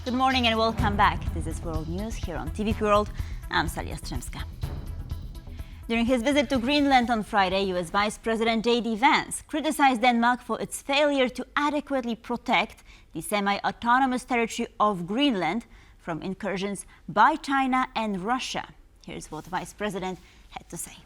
Good morning and welcome back. This is World News here on TVP World. I'm Salia Strzemska. During his visit to Greenland on Friday, US Vice President JD Vance criticized Denmark for its failure to adequately protect the semi-autonomous territory of Greenland from incursions by China and Russia. Here's what Vice President had to say.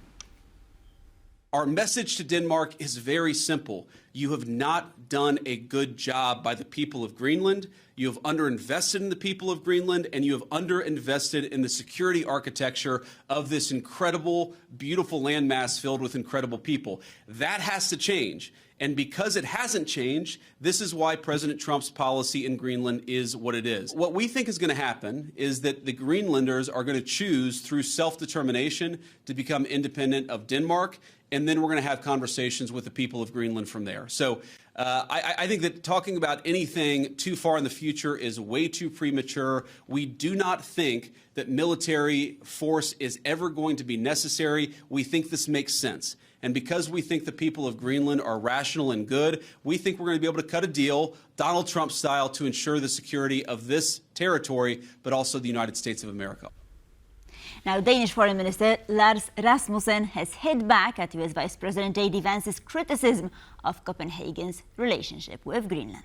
Our message to Denmark is very simple. You have not done a good job by the people of Greenland. You have underinvested in the people of Greenland, and you have underinvested in the security architecture of this incredible, beautiful landmass filled with incredible people. That has to change. And because it hasn't changed, this is why President Trump's policy in Greenland is what it is. What we think is going to happen is that the Greenlanders are going to choose through self-determination to become independent of Denmark, and then we're going to have conversations with the people of Greenland from there. So I think that talking about anything too far in the future is way too premature. We do not think that military force is ever going to be necessary. We think this makes sense. And because we think the people of Greenland are rational and good, we think we're going to be able to cut a deal, Donald Trump style, to ensure the security of this territory, but also the United States of America. Now, Danish Foreign Minister Lars Rasmussen has hit back at US Vice President JD Vance's criticism of Copenhagen's relationship with Greenland.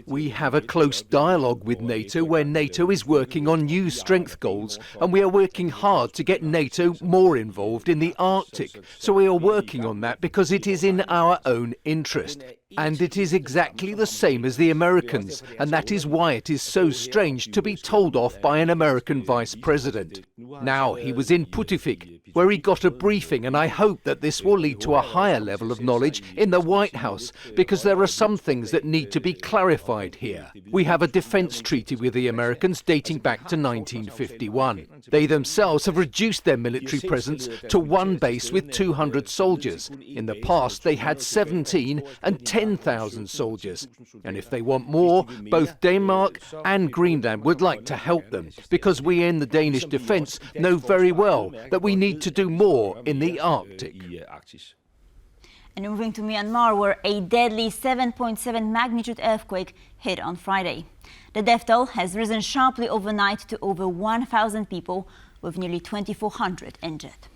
We have a close dialogue with NATO where NATO is working on new strength goals, and we are working hard to get NATO more involved in the Arctic. So we are working on that because it is in our own interest. And it is exactly the same as the Americans, and that is why it is so strange to be told off by an American vice president. Now, he was in Putifik, where he got a briefing, and I hope that this will lead to a higher level of knowledge in the White House, because there are some things that need to be clarified here. We have a defense treaty with the Americans dating back to 1951. They themselves have reduced their military presence to one base with 200 soldiers. In the past, they had 17 and 10,000 soldiers. And if they want more, both Denmark and Greenland would like to help them, because we in the Danish defense know very well that we need to do more in the Arctic. And moving to Myanmar, where a deadly 7.7 magnitude earthquake hit on Friday. The death toll has risen sharply overnight to over 1,000 people, with nearly 2,400 injured.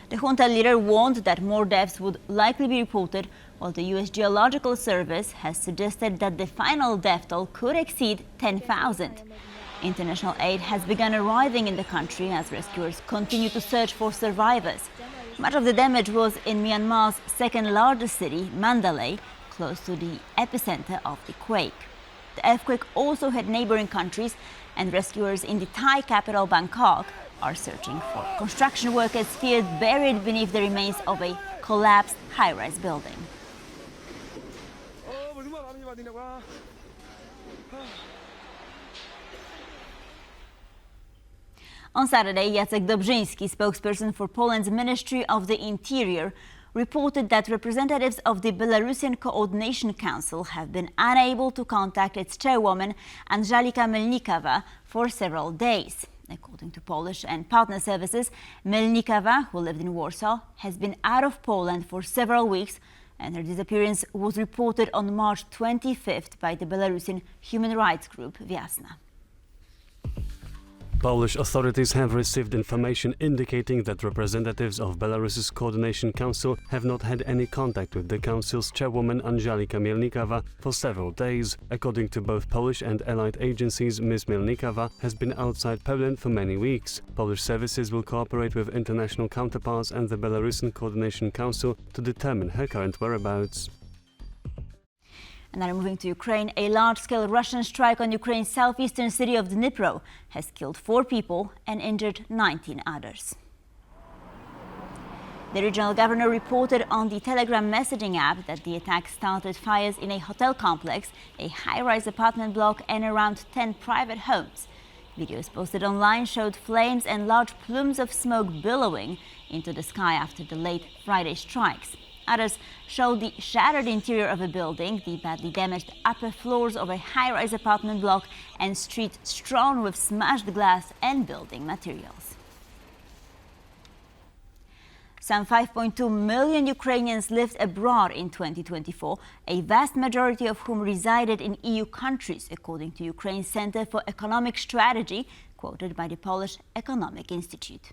The junta leader warned that more deaths would likely be reported, while the U.S. Geological Service has suggested that the final death toll could exceed 10,000. International aid has begun arriving in the country as rescuers continue to search for survivors. Much of the damage was in Myanmar's second-largest city, Mandalay, close to the epicenter of the quake. The earthquake also hit neighboring countries, and rescuers in the Thai capital, Bangkok, are searching for construction workers feared buried beneath the remains of a collapsed high-rise building. On Saturday, Jacek Dobrzyński, spokesperson for Poland's Ministry of the Interior, reported that representatives of the Belarusian Coordination Council have been unable to contact its chairwoman, Angelika Melnikowa, for several days. According to Polish and partner services, Melnikowa, who lived in Warsaw, has been out of Poland for several weeks, and her disappearance was reported on March 25th by the Belarusian human rights group Viasna. Polish authorities have received information indicating that representatives of Belarus's Coordination Council have not had any contact with the council's chairwoman Angelika Melnikowa for several days. According to both Polish and allied agencies, Ms. Melnikowa has been outside Poland for many weeks. Polish services will cooperate with international counterparts and the Belarusian Coordination Council to determine her current whereabouts. And now moving to Ukraine, a large-scale Russian strike on Ukraine's southeastern city of Dnipro has killed 4 people and injured 19 others. The regional governor reported on the Telegram messaging app that the attack started fires in a hotel complex, a high-rise apartment block, and around 10 private homes. Videos posted online showed flames and large plumes of smoke billowing into the sky after the late Friday strikes. Others showed the shattered interior of a building, the badly damaged upper floors of a high-rise apartment block, and streets strewn with smashed glass and building materials. Some 5.2 million Ukrainians lived abroad in 2024, a vast majority of whom resided in EU countries, according to Ukraine's Center for Economic Strategy, quoted by the Polish Economic Institute.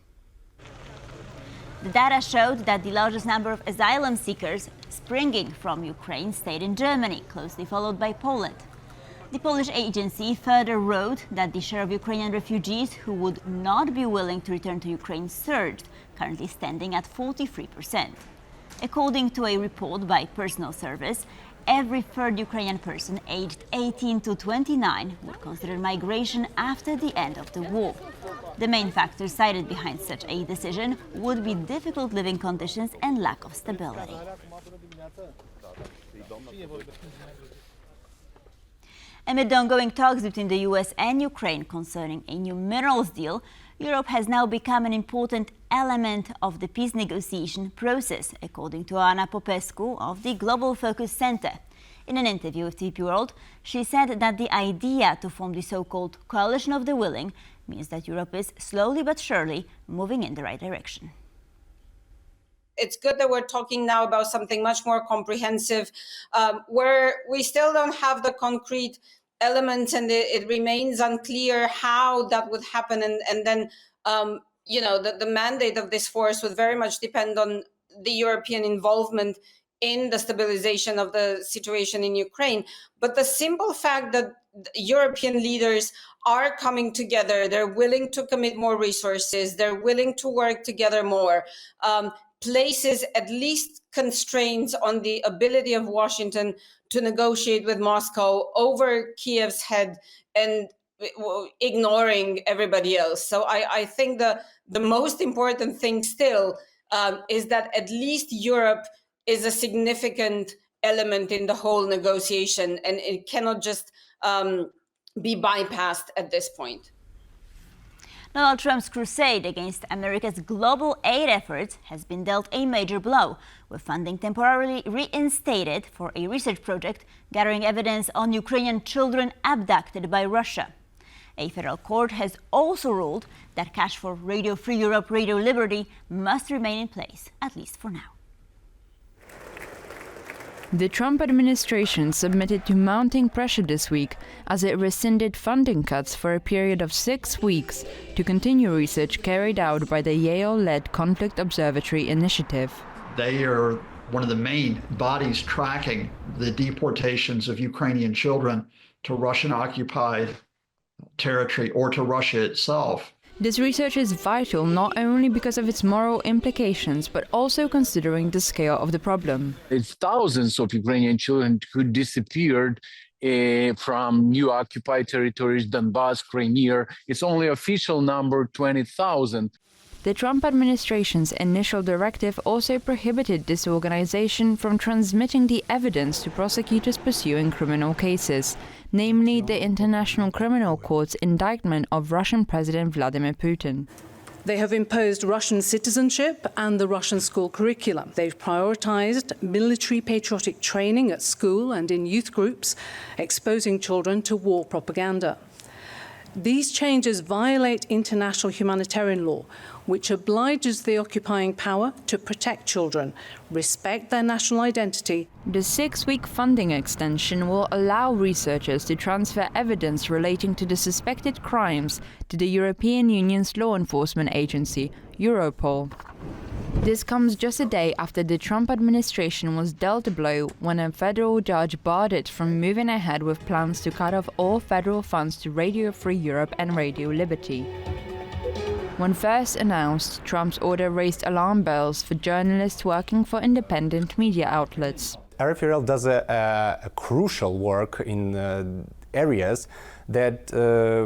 The data showed that the largest number of asylum seekers springing from Ukraine stayed in Germany, closely followed by Poland. The Polish agency further wrote that the share of Ukrainian refugees who would not be willing to return to Ukraine surged, currently standing at 43%. According to a report by Personal Service, every third Ukrainian person aged 18 to 29 would consider migration after the end of the war. The main factors cited behind such a decision would be difficult living conditions and lack of stability. Amid the ongoing talks between the US and Ukraine concerning a new minerals deal, Europe has now become an important element of the peace negotiation process, according to Anna Popescu of the Global Focus Center. In an interview with TVP World, she said that the idea to form the so-called coalition of the willing means that Europe is slowly but surely moving in the right direction. It's good that we're talking now about something much more comprehensive, where we still don't have the concrete elements and it remains unclear how that would happen. And then, the mandate of this force would very much depend on the European involvement in the stabilization of the situation in Ukraine. But the simple fact that European leaders are coming together, they're willing to commit more resources, they're willing to work together more, places at least constraints on the ability of Washington to negotiate with Moscow over Kiev's head and ignoring everybody else. So I think the most important thing still is that at least Europe is a significant element in the whole negotiation, and it cannot just be bypassed at this point. Donald Trump's crusade against America's global aid efforts has been dealt a major blow, with funding temporarily reinstated for a research project gathering evidence on Ukrainian children abducted by Russia. A federal court has also ruled that cash for Radio Free Europe, Radio Liberty must remain in place, at least for now. The Trump administration submitted to mounting pressure this week as it rescinded funding cuts for a period of 6 weeks to continue research carried out by the Yale-led Conflict Observatory Initiative. They are one of the main bodies tracking the deportations of Ukrainian children to Russian-occupied territory or to Russia itself. This research is vital not only because of its moral implications, but also considering the scale of the problem. It's thousands of Ukrainian children who disappeared from new occupied territories, Donbass, Crimea. It's only official number 20,000. The Trump administration's initial directive also prohibited this organization from transmitting the evidence to prosecutors pursuing criminal cases, namely the International Criminal Court's indictment of Russian President Vladimir Putin. They have imposed Russian citizenship and the Russian school curriculum. They've prioritized military patriotic training at school and in youth groups, exposing children to war propaganda. These changes violate international humanitarian law, which obliges the occupying power to protect children, respect their national identity. The 6-week funding extension will allow researchers to transfer evidence relating to the suspected crimes to the European Union's law enforcement agency, Europol. This comes just a day after the Trump administration was dealt a blow when a federal judge barred it from moving ahead with plans to cut off all federal funds to Radio Free Europe and Radio Liberty. When first announced, Trump's order raised alarm bells for journalists working for independent media outlets. RFRL does a crucial work in areas that,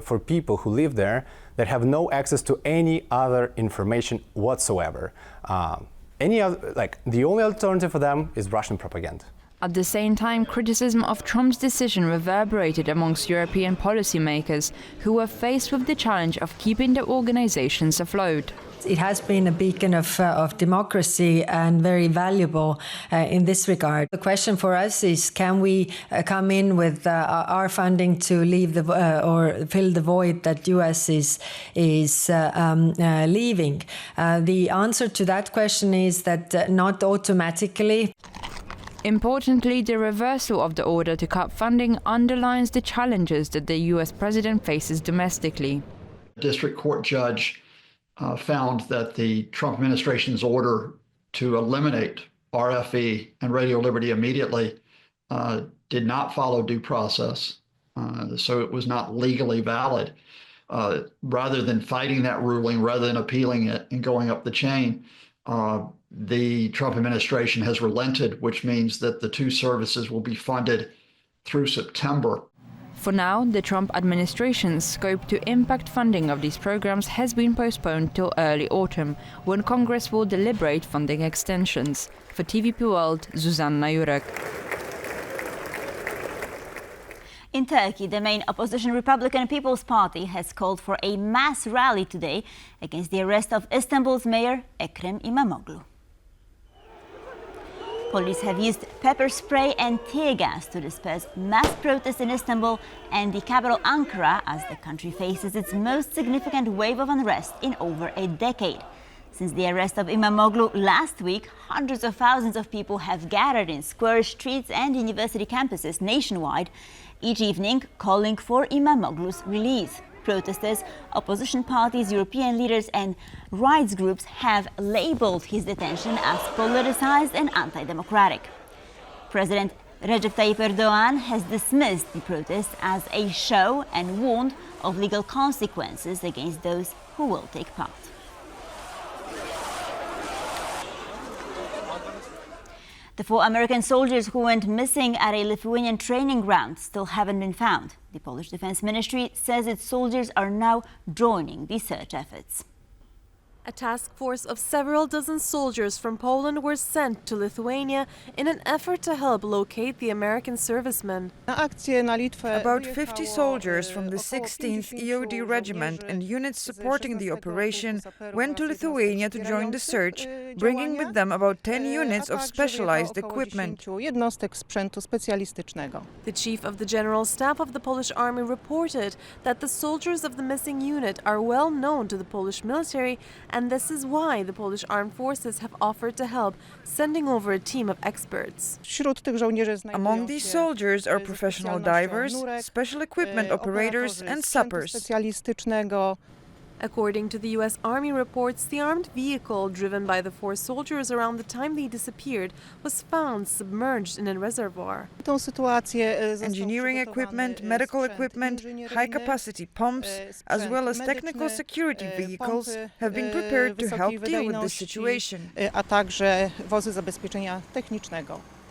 for people who live there, that have no access to any other information whatsoever. The only alternative for them is Russian propaganda. At the same time, criticism of Trump's decision reverberated amongst European policymakers who were faced with the challenge of keeping the organizations afloat. It has been a beacon of democracy and very valuable in this regard. The question for us is, can we come in with our funding to leave or fill the void that US is leaving? The answer to that question is that not automatically. Importantly, the reversal of the order to cut funding underlines the challenges that the US president faces domestically. District Court judge found that the Trump administration's order to eliminate RFE and Radio Liberty immediately did not follow due process, so it was not legally valid. Rather than fighting that ruling, rather than appealing it and going up the chain, the Trump administration has relented, which means that the two services will be funded through September. For now, the Trump administration's scope to impact funding of these programs has been postponed till early autumn, when Congress will deliberate funding extensions. For TVP World, Zuzanna Jurek. In Turkey, the main opposition Republican People's Party has called for a mass rally today against the arrest of Istanbul's mayor, Ekrem İmamoğlu. Police have used pepper spray and tear gas to disperse mass protests in Istanbul and the capital Ankara as the country faces its most significant wave of unrest in over a decade. Since the arrest of İmamoğlu last week, hundreds of thousands of people have gathered in squares, streets and university campuses nationwide, each evening calling for İmamoğlu's release. Protesters, opposition parties, European leaders and rights groups have labeled his detention as politicized and anti-democratic. President Recep Tayyip Erdogan has dismissed the protests as a show and warned of legal consequences against those who will take part. The 4 American soldiers who went missing at a Lithuanian training ground still haven't been found. The Polish Defense Ministry says its soldiers are now joining the search efforts. A task force of several dozen soldiers from Poland were sent to Lithuania in an effort to help locate the American servicemen. About 50 soldiers from the 16th EOD Regiment and units supporting the operation went to Lithuania to join the search, bringing with them about 10 units of specialized equipment. The chief of the General Staff of the Polish Army reported that the soldiers of the missing unit are well known to the Polish military, and this is why the Polish armed forces have offered to help, sending over a team of experts. Among these soldiers are professional divers, special equipment operators and sappers. According to the U.S. Army reports, the armed vehicle driven by the 4 soldiers around the time they disappeared was found submerged in a reservoir. Engineering equipment, medical equipment, high-capacity pumps, as well as technical security vehicles have been prepared to help deal with the situation. The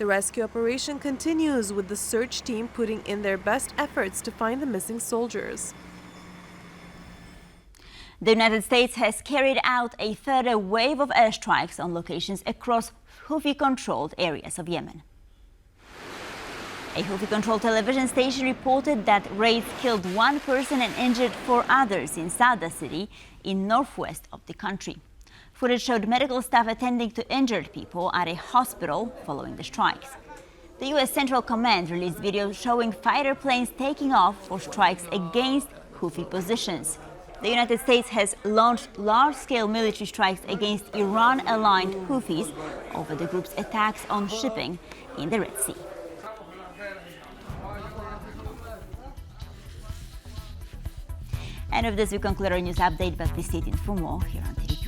rescue operation continues, with the search team putting in their best efforts to find the missing soldiers. The United States has carried out a further wave of airstrikes on locations across Houthi-controlled areas of Yemen. A Houthi-controlled television station reported that raids killed 1 person and injured 4 others in Sada city in northwest of the country. Footage showed medical staff attending to injured people at a hospital following the strikes. The U.S. Central Command released videos showing fighter planes taking off for strikes against Houthi positions. The United States has launched large-scale military strikes against Iran-aligned Houthis over the group's attacks on shipping in the Red Sea. And with this, we conclude our news update, but please stay tuned for more here on TVP.